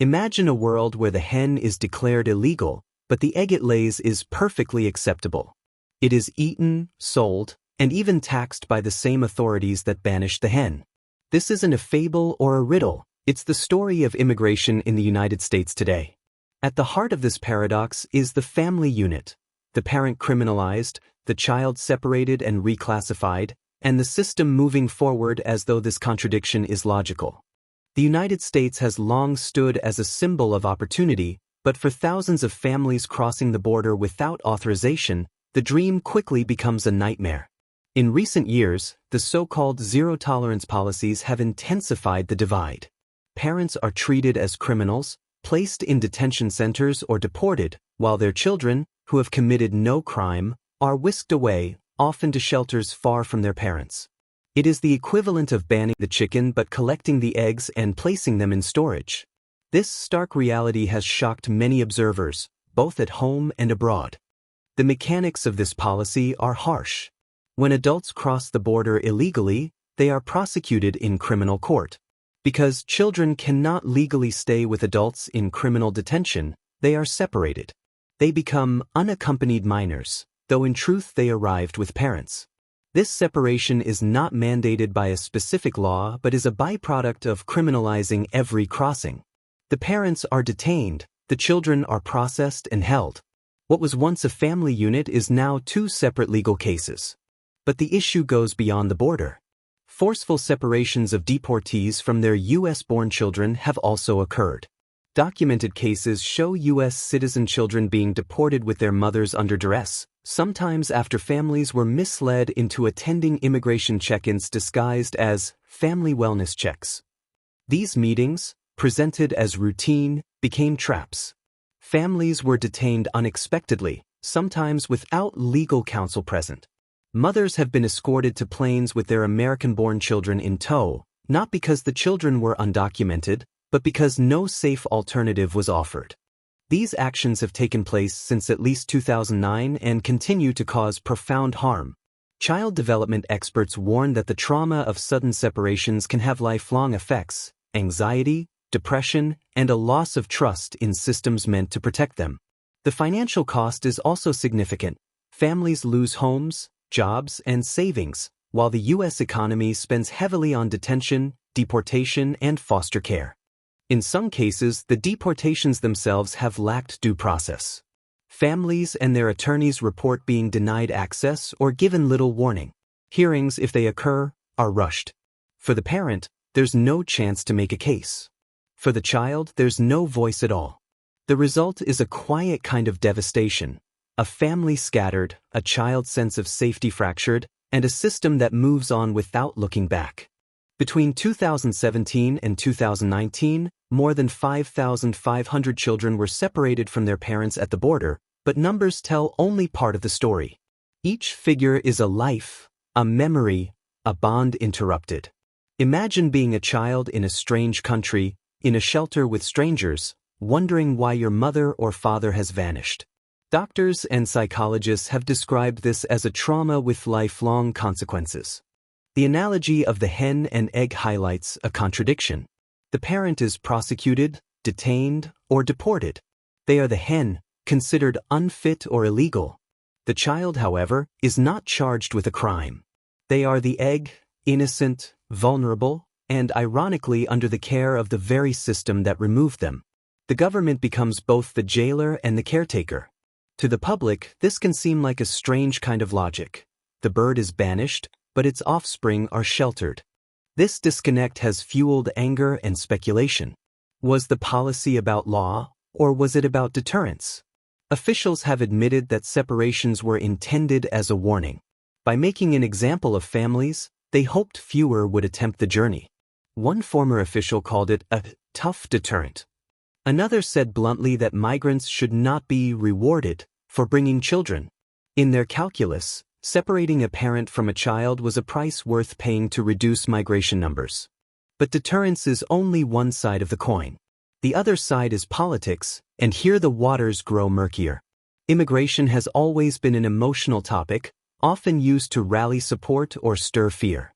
Imagine a world where the hen is declared illegal, but the egg it lays is perfectly acceptable. It is eaten, sold, and even taxed by the same authorities that banished the hen. This isn't a fable or a riddle, it's the story of immigration in the United States today. At the heart of this paradox is the family unit, the parent criminalized, the child separated and reclassified, and the system moving forward as though this contradiction is logical. The United States has long stood as a symbol of opportunity, but for thousands of families crossing the border without authorization, the dream quickly becomes a nightmare. In recent years, the so-called zero-tolerance policies have intensified the divide. Parents are treated as criminals, placed in detention centers or deported, while their children, who have committed no crime, are whisked away, often to shelters far from their parents. It is the equivalent of banning the chicken but collecting the eggs and placing them in storage. This stark reality has shocked many observers, both at home and abroad. The mechanics of this policy are harsh. When adults cross the border illegally, they are prosecuted in criminal court. Because children cannot legally stay with adults in criminal detention, they are separated. They become unaccompanied minors, though in truth they arrived with parents. This separation is not mandated by a specific law but is a byproduct of criminalizing every crossing. The parents are detained, the children are processed and held. What was once a family unit is now two separate legal cases. But the issue goes beyond the border. Forceful separations of deportees from their U.S.-born children have also occurred. Documented cases show U.S. citizen children being deported with their mothers under duress, sometimes after families were misled into attending immigration check-ins disguised as family wellness checks. These meetings, presented as routine, became traps. Families were detained unexpectedly, sometimes without legal counsel present. Mothers have been escorted to planes with their American-born children in tow, not because the children were undocumented, but because no safe alternative was offered. These actions have taken place since at least 2009 and continue to cause profound harm. Child development experts warn that the trauma of sudden separations can have lifelong effects, anxiety, depression, and a loss of trust in systems meant to protect them. The financial cost is also significant. Families lose homes, jobs, and savings, while the U.S. economy spends heavily on detention, deportation, and foster care. In some cases, the deportations themselves have lacked due process. Families and their attorneys report being denied access or given little warning. Hearings, if they occur, are rushed. For the parent, there's no chance to make a case. For the child, there's no voice at all. The result is a quiet kind of devastation, a family scattered, a child's sense of safety fractured, and a system that moves on without looking back. Between 2017 and 2019, more than 5,500 children were separated from their parents at the border, but numbers tell only part of the story. Each figure is a life, a memory, a bond interrupted. Imagine being a child in a strange country, in a shelter with strangers, wondering why your mother or father has vanished. Doctors and psychologists have described this as a trauma with lifelong consequences. The analogy of the hen and egg highlights a contradiction. The parent is prosecuted, detained, or deported. They are the hen, considered unfit or illegal. The child, however, is not charged with a crime. They are the egg, innocent, vulnerable, and ironically under the care of the very system that removed them. The government becomes both the jailer and the caretaker. To the public, this can seem like a strange kind of logic. The bird is banished, but its offspring are sheltered. This disconnect has fueled anger and speculation. Was the policy about law, or was it about deterrence? Officials have admitted that separations were intended as a warning. By making an example of families, they hoped fewer would attempt the journey. One former official called it a tough deterrent. Another said bluntly that migrants should not be rewarded for bringing children. In their calculus, separating a parent from a child was a price worth paying to reduce migration numbers. But deterrence is only one side of the coin. The other side is politics, and here the waters grow murkier. Immigration has always been an emotional topic, often used to rally support or stir fear.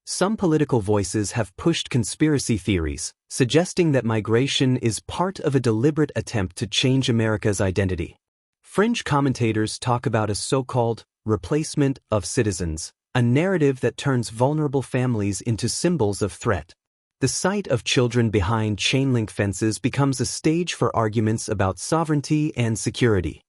Some political voices have pushed conspiracy theories, suggesting that migration is part of a deliberate attempt to change America's identity. Fringe commentators talk about a so-called replacement of citizens, a narrative that turns vulnerable families into symbols of threat. The sight of children behind chain-link fences becomes a stage for arguments about sovereignty and security.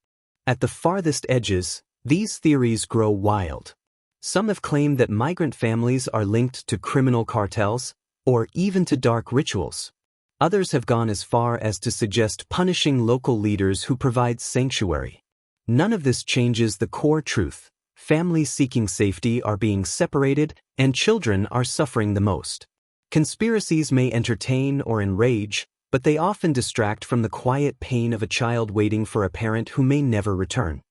At the farthest edges, these theories grow wild. Some have claimed that migrant families are linked to criminal cartels, or even to dark rituals. Others have gone as far as to suggest punishing local leaders who provide sanctuary. None of this changes the core truth: families seeking safety are being separated, and children are suffering the most. Conspiracies may entertain or enrage, but they often distract from the quiet pain of a child waiting for a parent who may never return.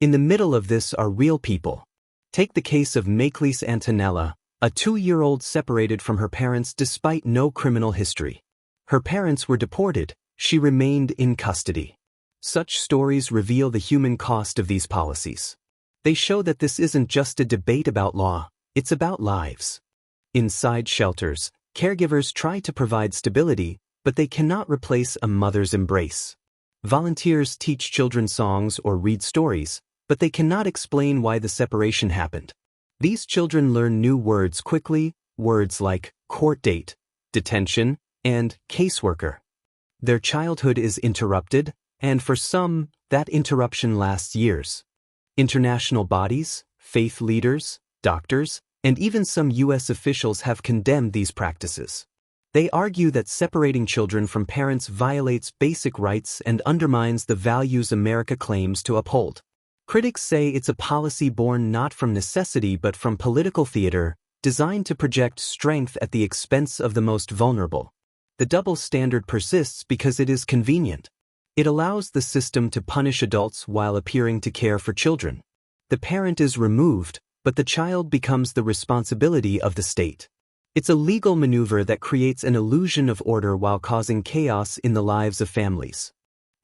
In the middle of this are real people. Take the case of Makelys Antonella, a 2-year-old separated from her parents despite no criminal history. Her parents were deported; she remained in custody. Such stories reveal the human cost of these policies. They show that this isn't just a debate about law, it's about lives. Inside shelters, caregivers try to provide stability, but they cannot replace a mother's embrace. Volunteers teach children songs or read stories, but they cannot explain why the separation happened. These children learn new words quickly, words like court date, detention, and caseworker. Their childhood is interrupted, and for some, that interruption lasts years. International bodies, faith leaders, doctors, and even some U.S. officials have condemned these practices. They argue that separating children from parents violates basic rights and undermines the values America claims to uphold. Critics say it's a policy born not from necessity but from political theater, designed to project strength at the expense of the most vulnerable. The double standard persists because it is convenient. It allows the system to punish adults while appearing to care for children. The parent is removed, but the child becomes the responsibility of the state. It's a legal maneuver that creates an illusion of order while causing chaos in the lives of families.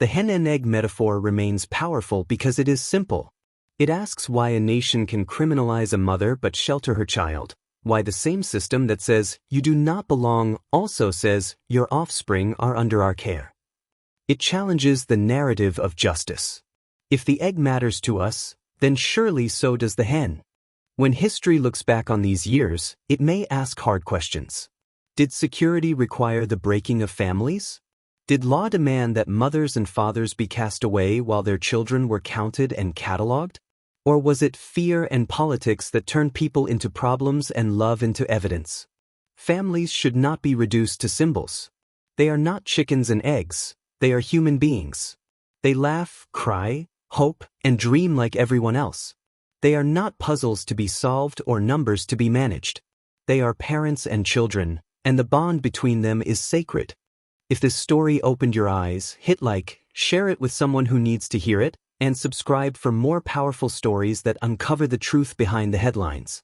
The hen and egg metaphor remains powerful because it is simple. It asks why a nation can criminalize a mother but shelter her child, why the same system that says you do not belong also says your offspring are under our care. It challenges the narrative of justice. If the egg matters to us, then surely so does the hen. When history looks back on these years, it may ask hard questions. Did security require the breaking of families? Did law demand that mothers and fathers be cast away while their children were counted and catalogued? Or was it fear and politics that turned people into problems and love into evidence? Families should not be reduced to symbols. They are not chickens and eggs, they are human beings. They laugh, cry, hope, and dream like everyone else. They are not puzzles to be solved or numbers to be managed. They are parents and children, and the bond between them is sacred. If this story opened your eyes, hit like, share it with someone who needs to hear it, and subscribe for more powerful stories that uncover the truth behind the headlines.